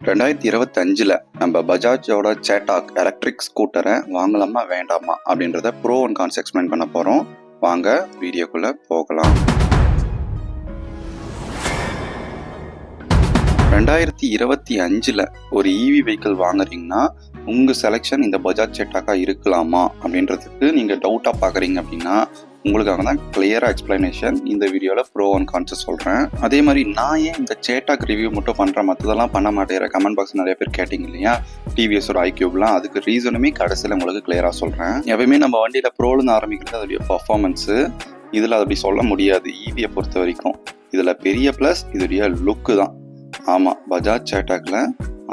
2025 நம்ம பஜாஜோட சேட்டாக் எலக்ட்ரிக் ஸ்கூட்டரை வாங்கலாமா வேண்டாமா அப்படின்றத ப்ரோ அண்ட் கான்ஸ் எக்ஸ்பிளைன் பண்ண போகிறோம். வாங்க வீடியோக்குள்ளே போகலாம். 2025 ஒரு இவி வெஹிக்கிள் வாங்குறீங்கன்னா உங்கள் செலெக்ஷன் இந்த பஜாஜ் சேட்டாக்காக இருக்கலாமா அப்படின்றதுக்கு நீங்கள் டவுட்டாக பார்க்குறீங்க அப்படின்னா உங்களுக்காக தான் கிளியராக எக்ஸ்பிளனேஷன் இந்த வீடியோவில் ப்ரோ அண்ட் கான்ஸ் சொல்கிறேன். அதே மாதிரி நான் ஏன் இந்த சேட்டாக் ரிவ்யூ மட்டும் பண்ணுறேன், மற்றதெல்லாம் பண்ண மாட்டேங்கிற கமெண்ட் பாக்ஸ் நிறைய பேர் கேட்டிங்க இல்லையா, டிவிஎஸோட ஐக்யூப்லாம், அதுக்கு ரீசனுமே கடைசியில் உங்களுக்கு கிளியராக சொல்கிறேன். எப்பவுமே நம்ம வண்டியில் ப்ரோலுன்னு ஆரம்பிக்கிறது அதோடைய பர்ஃபார்மன்ஸு, இதில் அப்படி சொல்ல முடியாது. ஈவியை பொறுத்த வரைக்கும் இதில் பெரிய ப்ளஸ் இதோடைய லுக்கு தான். ஆமாம், பஜாஜ் சேட்டாக்கில்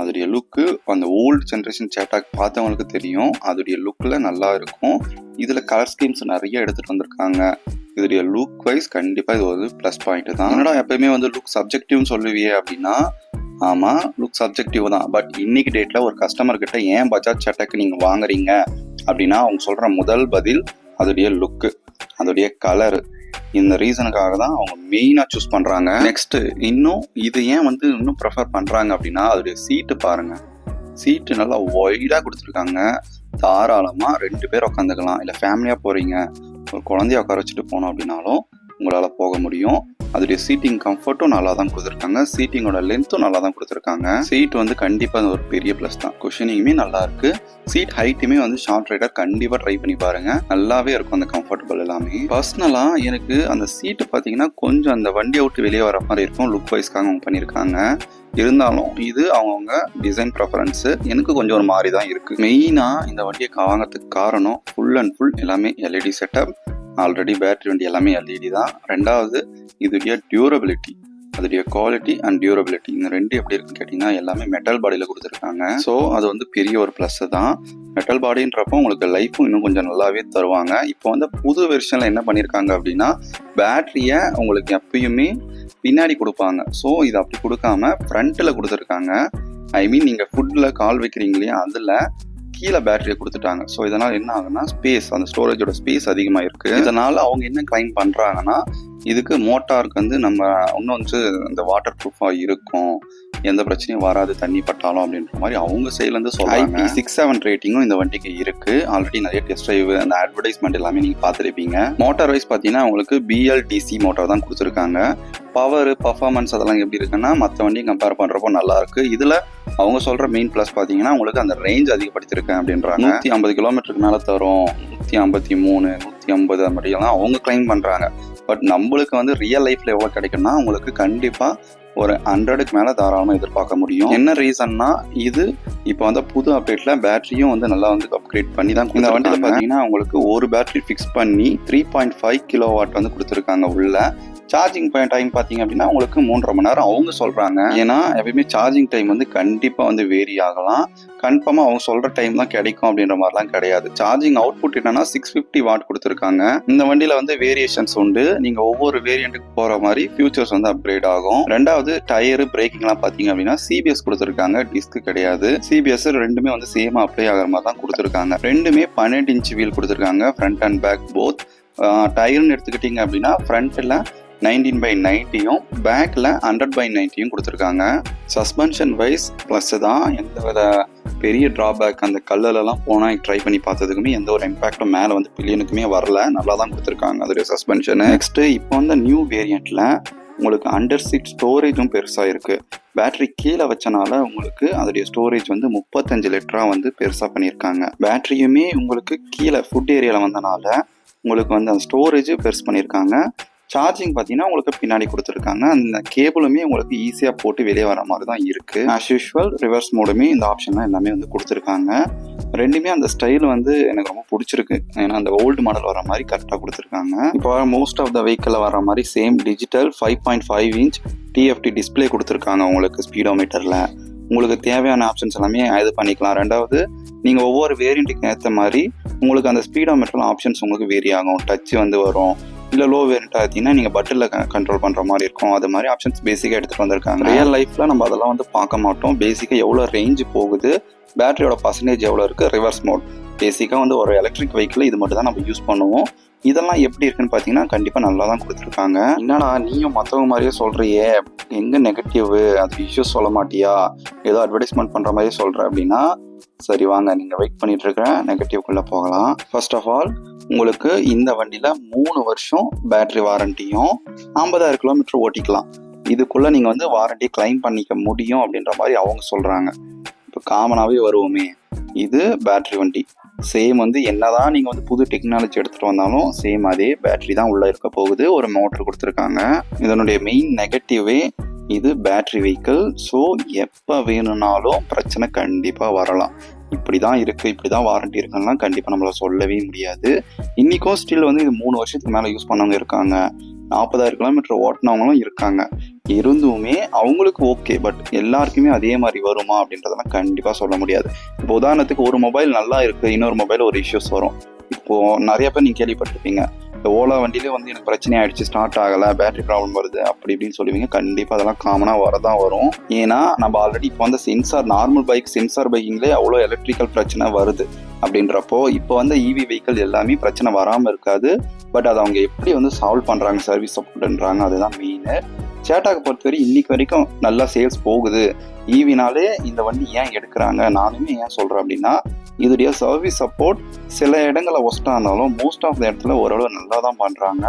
அதோடைய லுக்கு அந்த ஓல்டு ஜென்ரேஷன் சேட்டாக் பார்த்தவங்களுக்கு தெரியும், அதோடைய லுக்கில் நல்லா இருக்கும். இதில் கலர் ஸ்கீம்ஸ் நிறைய எடுத்துகிட்டு வந்திருக்காங்க. இதோடைய லுக் வைஸ் கண்டிப்பாக இது ஒரு ப்ளஸ் பாயிண்ட் தான். என்னடா எப்பயுமே லுக் சப்ஜெக்டிவ்னு சொல்லுவியே அப்படின்னா, ஆமாம் லுக் சப்ஜெக்டிவ் தான். பட் இன்னைக்கு டேட்டில் ஒரு கஸ்டமர்கிட்ட ஏன் பஜாஜ் சேட்டாக்கு நீங்கள் வாங்குறீங்க அப்படின்னா அவங்க சொல்கிற முதல் பதில் அதோடைய லுக்கு, அதோடைய கலரு. இந்த ரீசனுக்காக தான் அவங்க மெயினாக சூஸ் பண்ணுறாங்க. நெக்ஸ்ட்டு இன்னும் இது ஏன் இன்னும் ப்ரிஃபர் பண்ணுறாங்க அப்படின்னா அதோடைய சீட்டு பாருங்கள். சீட்டு நல்லா ஒய்டாக கொடுத்துருக்காங்க. தாராளமாக 2 பேர் உட்காந்துக்கலாம். இல்லை ஃபேமிலியாக போகிறீங்க, ஒரு குழந்தைய உட்கார வச்சுட்டு போனோம் அப்படின்னாலும் உங்களால் போக முடியும். அதோடைய சீட்டிங் கம்ஃபர்ட்டும் நல்லா தான் கொடுத்துருக்காங்க. சீட்டிங்கோட லென்த்தும் நல்லா தான் கொடுத்துருக்காங்க. சீட் கண்டிப்பாக ஒரு பெரிய ப்ளஸ் தான். குஷனிங்குமே நல்லா இருக்கு. சீட் ஹைட்டுமே ஷார்ட் ரைடர் கண்டிப்பாக ட்ரை பண்ணி பாருங்க, நல்லாவே இருக்கும் அந்த கம்ஃபர்டபுள் எல்லாமே. பர்சனலாக எனக்கு அந்த சீட்டு பார்த்தீங்கன்னா கொஞ்சம் அந்த வண்டியை விட்டு வெளியே வர மாதிரி இருக்கும். லுக் வைஸ்க்காக அவங்க பண்ணியிருக்காங்க. இருந்தாலும் இது அவங்கவுங்க டிசைன் ப்ரெஃபரன்ஸு. எனக்கு கொஞ்சம் ஒரு மாதிரி தான் இருக்குது. மெயினாக இந்த வண்டியை வாங்கிறதுக்கு காரணம் ஃபுல் அண்ட் ஃபுல் எல்லாமே எல்இடி செட்டப். ஆல்ரெடி பேட்டரி வண்டி எல்லாமே எல்இடி தான். ரெண்டாவது இதோடைய டியூரபிலிட்டி, அதோடைய குவாலிட்டி அண்ட் டியூரபிலிட்டி, இந்த ரெண்டு எப்படி இருக்குன்னு கேட்டிங்கன்னா எல்லாமே மெட்டல் பாடியில் கொடுத்துருக்காங்க. ஸோ அது பெரிய ஒரு ப்ளஸ் தான். மெட்டல் பாடின்றப்போ உங்களுக்கு லைஃப்பும் இன்னும் கொஞ்சம் நல்லாவே தருவாங்க. இப்போ புது வெர்ஷனில் என்ன பண்ணியிருக்காங்க அப்படின்னா பேட்டரியை உங்களுக்கு எப்பயுமே பின்னாடி கொடுப்பாங்க. ஸோ இது அப்படி கொடுக்காம ஃப்ரண்ட்டில் கொடுத்துருக்காங்க. ஐ மீன் நீங்கள் ஃபுட்டில் கால் வைக்கிறீங்க இல்லையா, அதில் கீழே பேட்டரியை கொடுத்துட்டாங்க. ஸோ இதனால் என்ன ஆகுன்னா ஸ்பேஸ், அந்த ஸ்டோரேஜோட ஸ்பேஸ் அதிகமாக இருக்குது. இதனால் அவங்க என்ன கிளைம் பண்ணுறாங்கன்னா இதுக்கு மோட்டாருக்கு நம்ம இன்னும் இந்த வாட்டர் ப்ரூஃபாக இருக்கும், எந்த பிரச்சனையும் வராது தண்ணி பட்டாலும் அப்படின்ற மாதிரி அவங்க சைட்லேருந்து சொல்கிறாங்க. IP67 ரேட்டிங்கும் இந்த வண்டிக்கு இருக்குது. ஆல்ரெடி நிறைய டெஸ்ட் ட்ரைவ் அந்த அட்வர்டைஸ்மெண்ட் எல்லாமே நீங்கள் பார்த்துருப்பீங்க. மோட்டார் வைஸ் பார்த்தீங்கன்னா உங்களுக்கு BLDC மோட்டார் தான் கொடுத்துருக்காங்க. பவர் பர்ஃபார்மன்ஸ் அதெல்லாம் எப்படி இருக்குன்னா மற்ற வண்டியும் கம்பேர் பண்ணுறப்போ நல்லா இருக்குது. இதில் அவங்க சொல்கிற மெயின் ப்ளஸ் பார்த்தீங்கன்னா உங்களுக்கு அந்த ரேஞ்ச் அதிகப்படுத்திருக்கேன் அப்படின்றாங்க. 150 கிலோமீட்டருக்கு மேலே தரும், 153, 150 அது மாதிரியெல்லாம் அவங்க கிளைம் பண்ணுறாங்க. பட் நம்மளுக்கு ரியல் லைஃப்பில் எவ்வளோ கிடைக்கும்னா உங்களுக்கு கண்டிப்பாக ஒரு 100க்கு மேலே தாராளமாக எதிர்பார்க்க முடியும். என்ன ரீசன்னா இது இப்போ புது அப்டேட்டில் பேட்டரியும் நல்லா அப்கிரேட் பண்ணி தான். இந்த வண்டியில் பார்த்தீங்கன்னா உங்களுக்கு ஒரு பேட்டரி ஃபிக்ஸ் பண்ணி 3.5 கிலோவாட் கொடுத்துருக்காங்க உள்ள. சார்ஜிங் டைம் பார்த்தீங்க அப்படின்னா உங்களுக்கு 3.5 மணி நேரம் அவங்க சொல்கிறாங்க. ஏன்னா எப்பயுமே சார்ஜிங் டைம் கண்டிப்பாக வேரி ஆகலாம். கன்ஃபார்மாக அவங்க சொல்கிற டைம் தான் கிடைக்கும் அப்படின்ற மாதிரிலாம் கிடையாது. சார்ஜிங் அவுட்புட் என்னன்னா 650 வாட் கொடுத்துருக்காங்க. இந்த வண்டியில் வேரியேஷன்ஸ் உண்டு. நீங்கள் ஒவ்வொரு வேரியண்ட்டுக்கு போகிற மாதிரி ஃபியூச்சர்ஸ் அப்கிரேட் ஆகும். ரெண்டாவது டயரு பிரேக்கிங்லாம் பார்த்தீங்க அப்படின்னா CBS கொடுத்துருக்காங்க, டிஸ்க் கிடையாது. CBS ரெண்டுமே சேமாக அப்ளை ஆகிற மாதிரி தான் கொடுத்துருக்காங்க. ரெண்டுமே 12 இன்ச் வீல் கொடுத்துருக்காங்க, ஃப்ரண்ட் அண்ட் பேக் போத். டயர்னு எடுத்துக்கிட்டிங்க அப்படின்னா ஃப்ரண்ட்டில் 19/90யும் பேக்கில் 100/90யும் கொடுத்துருக்காங்க. சஸ்பென்ஷன் வைஸ் ப்ளஸ் தான். எந்த வித பெரிய ட்ராபேக் அந்த கல்லெல்லாம் போனால் ட்ரை பண்ணி பார்த்ததுக்குமே எந்த ஒரு இம்பாக்டும் மேலே பில்லியனுக்குமே வரல. நல்லா தான் கொடுத்துருக்காங்க அதோடைய சஸ்பென்ஷனு. நெக்ஸ்ட்டு இப்போ நியூ வேரியண்ட்டில் உங்களுக்கு அண்டர் சீட் ஸ்டோரேஜும் பெருசாக இருக்குது. பேட்டரி கீழே வச்சனால உங்களுக்கு அதோடைய ஸ்டோரேஜ் 35 லிட்டராக பெருசாக பண்ணியிருக்காங்க. பேட்டரியுமே உங்களுக்கு கீழே ஃபுட் ஏரியாவில் வந்தனால உங்களுக்கு அந்த ஸ்டோரேஜ் பெருசு பண்ணியிருக்காங்க. சார்ஜிங் பார்த்தீங்கன்னா உங்களுக்கு பின்னாடி கொடுத்துருக்காங்க. அந்த கேபிளுமே உங்களுக்கு ஈஸியாக போட்டு வெளியே வர மாதிரி தான் இருக்குது. ஆஸ் யூஷுவல் ரிவர்ஸ் மோடுமே இந்த ஆப்ஷன்லாம் எல்லாமே கொடுத்துருக்காங்க. ரெண்டுமே அந்த ஸ்டைல் எனக்கு ரொம்ப பிடிச்சிருக்கு. ஏன்னா அந்த ஓல்டு மாடல் வர மாதிரி கரெக்டாக கொடுத்துருக்காங்க. இப்போ மோஸ்ட் ஆஃப் த வெஹிக்கிளில் வர மாதிரி same digital 5.5 inch TFT display கொடுத்துருக்காங்க. உங்களுக்கு ஸ்பீடோமீட்டரில் உங்களுக்கு தேவையான ஆப்ஷன்ஸ் எல்லாமே இது பண்ணிக்கலாம். ரெண்டாவது நீங்கள் ஒவ்வொரு வேரியண்ட்டுக்கு ஏற்ற மாதிரி உங்களுக்கு அந்த ஸ்பீடோமீட்டரில் ஆப்ஷன்ஸ் உங்களுக்கு வேரி ஆகும். டச் வரும். இல்லை லோ வேரியண்ட்டாக பார்த்தீங்கன்னா நீங்கள் பட்டனில் கண்ட்ரோல் பண்ணுற மாதிரி இருக்கும். அது மாதிரி ஆப்ஷன்ஸ் பேசிக்காக எடுத்துகிட்டு வந்திருக்காங்க. ரியல் லைஃப்பில் நம்ம அதெல்லாம் பார்க்க மாட்டோம். பேசிக்காக எவ்வளோ ரேஞ்ச் போகுது, பேட்டரியோட பர்சன்டேஜ் எவ்வளோ இருக்குது, ரிவர்ஸ் மோட், பேசிக்காக ஒரு எலக்ட்ரிக் வெஹிக்கிள் இது மட்டும் தான் நம்ம யூஸ் பண்ணுவோம். இதெல்லாம் எப்படி இருக்குன்னு பார்த்தீங்கன்னா கண்டிப்பாக நல்லா தான் கொடுத்துருக்காங்க. என்னடா நீயும் மற்றவங்க மாதிரியே சொல்கிறியே, எங்கே நெகட்டிவ், அது இஷ்யூஸ் சொல்ல மாட்டியா, ஏதோ அட்வர்டைஸ்மெண்ட் பண்ணுற மாதிரியே சொல்கிற அப்படின்னா, சரி வாங்க நீங்கள் வெயிட் பண்ணிட்டு இருக்கிற நெகட்டிவ்குள்ளே போகலாம். ஃபர்ஸ்ட் ஆஃப் ஆல் உங்களுக்கு இந்த வண்டியில் 3 வருஷம் பேட்டரி வாரண்டியும் 50,000 கிலோமீட்டர் ஓட்டிக்கலாம். இதுக்குள்ளே நீங்கள் வந்து வாரண்டி கிளைம் பண்ணிக்க முடியும் அப்படின்ற மாதிரி அவங்க சொல்கிறாங்க. இப்போ காமனாகவே வருவோமே, இது பேட்டரி வண்டி. சேம் வந்து என்னதான் நீங்கள் வந்து புது டெக்னாலஜி எடுத்துகிட்டு வந்தாலும் சேம் அதே பேட்டரி தான் உள்ளே இருக்க போகுது. ஒரு மோட்டர் கொடுத்துருக்காங்க. இதனுடைய மெயின் நெகட்டிவே இது பேட்டரி வெஹிக்கிள். ஸோ எப்போ வேணும்னாலும் பிரச்சனை கண்டிப்பாக வரலாம். இப்படி தான் இருக்குது, இப்படி தான் வாரண்டி இருக்குன்னா கண்டிப்பாக நம்மளால் சொல்லவே முடியாது. இன்றைக்கும் ஸ்டில் வந்து இது 3 வருஷத்துக்கு மேலே யூஸ் பண்ணவங்க இருக்காங்க, 40,000 கிலோமீட்டர் ஓட்டினவங்களும் இருக்காங்க. இருந்துமே அவங்களுக்கு ஓகே, பட் எல்லாருக்குமே அதே மாதிரி வருமா அப்படின்றதெல்லாம் கண்டிப்பாக சொல்ல முடியாது. இப்போ உதாரணத்துக்கு ஒரு மொபைல் நல்லா இருக்குது, இன்னொரு மொபைல் ஒரு இஷ்யூஸ் வரும். இப்போது நிறைய பேர் நீங்கள் கேள்விப்பட்டிருப்பீங்க, இந்த ஓலா வண்டியிலே வந்து எனக்கு பிரச்சனை ஆகிடுச்சு, ஸ்டார்ட் ஆகலை, பேட்டரி ப்ராப்ளம் வருது அப்படி இப்படின்னு சொல்லுவீங்க. கண்டிப்பாக அதெல்லாம் காமனாக வரதான் வரும். ஏன்னா நம்ம ஆல்ரெடி இப்போ வந்து சென்சார், நார்மல் பைக் சென்சார் பைக்கிங்லேயே அவ்வளோ எலக்ட்ரிக்கல் பிரச்சனை வருது. அப்படின்றப்போ இப்போ வந்து இவி வெஹிக்கிள் எல்லாமே பிரச்சனை வராமல் இருக்காது. பட் அதை அவங்க எப்படி வந்து சால்வ் பண்ணுறாங்க, சர்வீஸ் சப்போர்ட்ன்றாங்க, அதுதான் மெயின். சேட்டாக்கு பொறுத்தவரை இன்னைக்கு வரைக்கும் நல்லா சேல்ஸ் போகுது. ஈவினாலே இந்த வண்டி ஏன் எடுக்கிறாங்க, நானுமே ஏன் சொல்கிறேன் அப்படின்னா, இதோடைய சர்வீஸ் சப்போர்ட் சில இடங்களில் ஒஸ்ட்டாக இருந்தாலும் மோஸ்ட் ஆஃப் த இடத்துல ஓரளவு நல்லா தான் பண்ணுறாங்க.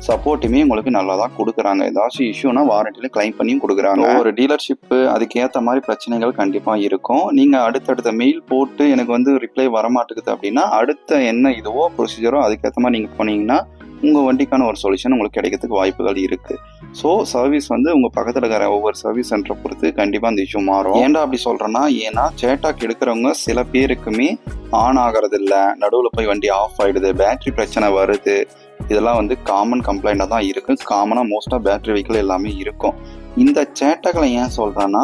சப்போர்ட்டுமே உங்களுக்கு நல்லா தான் கொடுக்குறாங்க. ஏதாச்சும் இஷ்யூனா வாரண்டியில் கிளைம் பண்ணியும் கொடுக்குறாங்க. ஒரு டீலர்ஷிப்பு அதுக்கேற்ற மாதிரி பிரச்சனைகள் கண்டிப்பாக இருக்கும். நீங்கள் அடுத்தடுத்த மெயில் போட்டு எனக்கு வந்து ரிப்ளை வரமாட்டேங்குது அப்படின்னா, அடுத்த என்ன இதுவோ ப்ரொசீஜரோ அதுக்கேற்ற மாதிரி நீங்கள் போனீங்கன்னா உங்கள் வண்டிக்கான ஒரு சொல்யூஷன் உங்களுக்கு கிடைக்கிறதுக்கு வாய்ப்புகள் இருக்குது. ஸோ சர்வீஸ் வந்து உங்கள் பக்கத்தில் இருக்கிற ஒவ்வொரு சர்வீஸ் சென்டரை பொறுத்து கண்டிப்பாக அந்த இஷ்யூ மாறும். ஏன்டா அப்படி சொல்கிறேன்னா, ஏன்னா சேட்டாக் எடுக்கிறவங்க சில பேருக்குமே ஆன் ஆகிறது இல்லை, நடுவில் போய் வண்டி ஆஃப் ஆகிடுது, பேட்டரி பிரச்சனை வருது. இதெல்லாம் வந்து காமன் கம்ப்ளைண்டாக தான் இருக்குது. காமனாக மோஸ்ட்டாக பேட்டரி வெஹிக்கிள் எல்லாமே இருக்கும். இந்த சேட்டாக்களை ஏன் சொல்கிறேன்னா,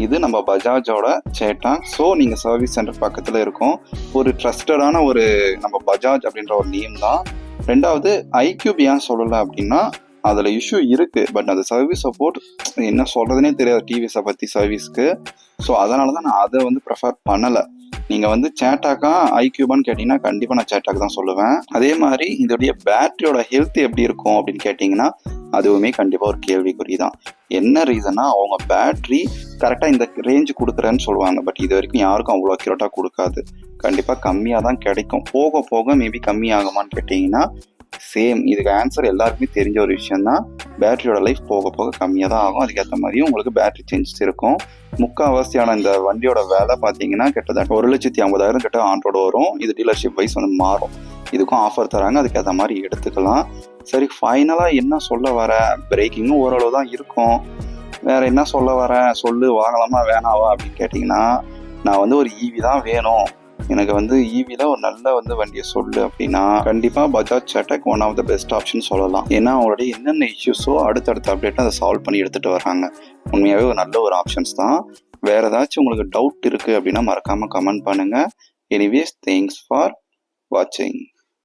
இது நம்ம பஜாஜோட சேட்டாக். ஸோ நீங்கள் சர்வீஸ் சென்டர் பக்கத்தில் இருக்கும், ஒரு ட்ரஸ்டடான ஒரு நம்ம பஜாஜ் அப்படின்ற ஒரு நேம் தான். ரெண்டாவது ஐக்யூப் ஏன் சொல்லலை அப்படின்னா, அதில் இஷ்யூ இருக்குது, பட் அது சர்வீஸ் சப்போர்ட் என்ன சொல்கிறதுனே தெரியாது டிவிஎஸை பற்றி சர்வீஸ்க்கு. ஸோ அதனால தான் நான் அதை வந்து ப்ரிஃபர் பண்ணலை. நீங்கள் வந்து சேட்டாக்கா ஐக்யூபான்னு கேட்டிங்கன்னா கண்டிப்பாக நான் சேட்டாக் தான் சொல்லுவேன். அதே மாதிரி இதோடைய பேட்டரியோட ஹெல்த் எப்படி இருக்கும் அப்படின்னு கேட்டிங்கன்னா அதுவுமே கண்டிப்பாக ஒரு கேள்விக்குறி தான். என்ன ரீசன்னா, அவங்க பேட்ரி கரெக்டாக இந்த ரேஞ்சு கொடுக்குறேன்னு சொல்லுவாங்க, பட் இது வரைக்கும் யாருக்கும் அவ்வளோ அக்யூரேட்டாக கொடுக்காது. கண்டிப்பாக கம்மியாக தான் கிடைக்கும். போக போக மேபி கம்மி ஆகுமான்னு கேட்டிங்கன்னா சேம். இதுக்கு ஆன்சர் எல்லாருக்குமே தெரிஞ்ச ஒரு விஷயம் தான். பேட்டரியோட லைஃப் போக போக கம்மியாக தான் ஆகும். அதுக்கேற்ற மாதிரியும் உங்களுக்கு பேட்டரி சேஞ்சஸ் இருக்கும். முக்கால்வாசியான இந்த வண்டியோட வேலை பார்த்தீங்கன்னா கிட்டத்தட்ட 1,50,000 கிட்ட ஆன்ரோடு வரும். இது டீலர்ஷிப் வைஸ் வந்து மாறும். இதுக்கும் ஆஃபர் தராங்க, அதுக்கேற்ற மாதிரி எடுத்துக்கலாம். சரி, ஃபைனலாக என்ன சொல்ல வர, பிரேக்கிங்கும் ஓரளவு தான் இருக்கும், வேற என்ன சொல்ல வர சொல்லு, வாங்கலாமா வேணாவா அப்படின்னு கேட்டிங்கன்னா, நான் வந்து ஒரு ஈவி தான் வேணும், எனக்கு வந்து ஈவியில் ஒரு நல்ல வந்து வண்டியை சொல்லு அப்படின்னா கண்டிப்பாக Bajaj Chetak one of the best option சொல்லலாம். ஏன்னா அவங்களுடைய என்னென்ன இஷ்யூஸோ அடுத்தடுத்த அப்டேட்டை அதை சால்வ் பண்ணி எடுத்துகிட்டு வராங்க. உண்மையாகவே ஒரு நல்ல ஒரு ஆப்ஷன்ஸ் தான். வேறு ஏதாச்சும் உங்களுக்கு டவுட் இருக்குது அப்படின்னா மறக்காமல் கமெண்ட் பண்ணுங்கள். எனிவேஸ், தேங்க்ஸ் ஃபார் வாட்சிங்.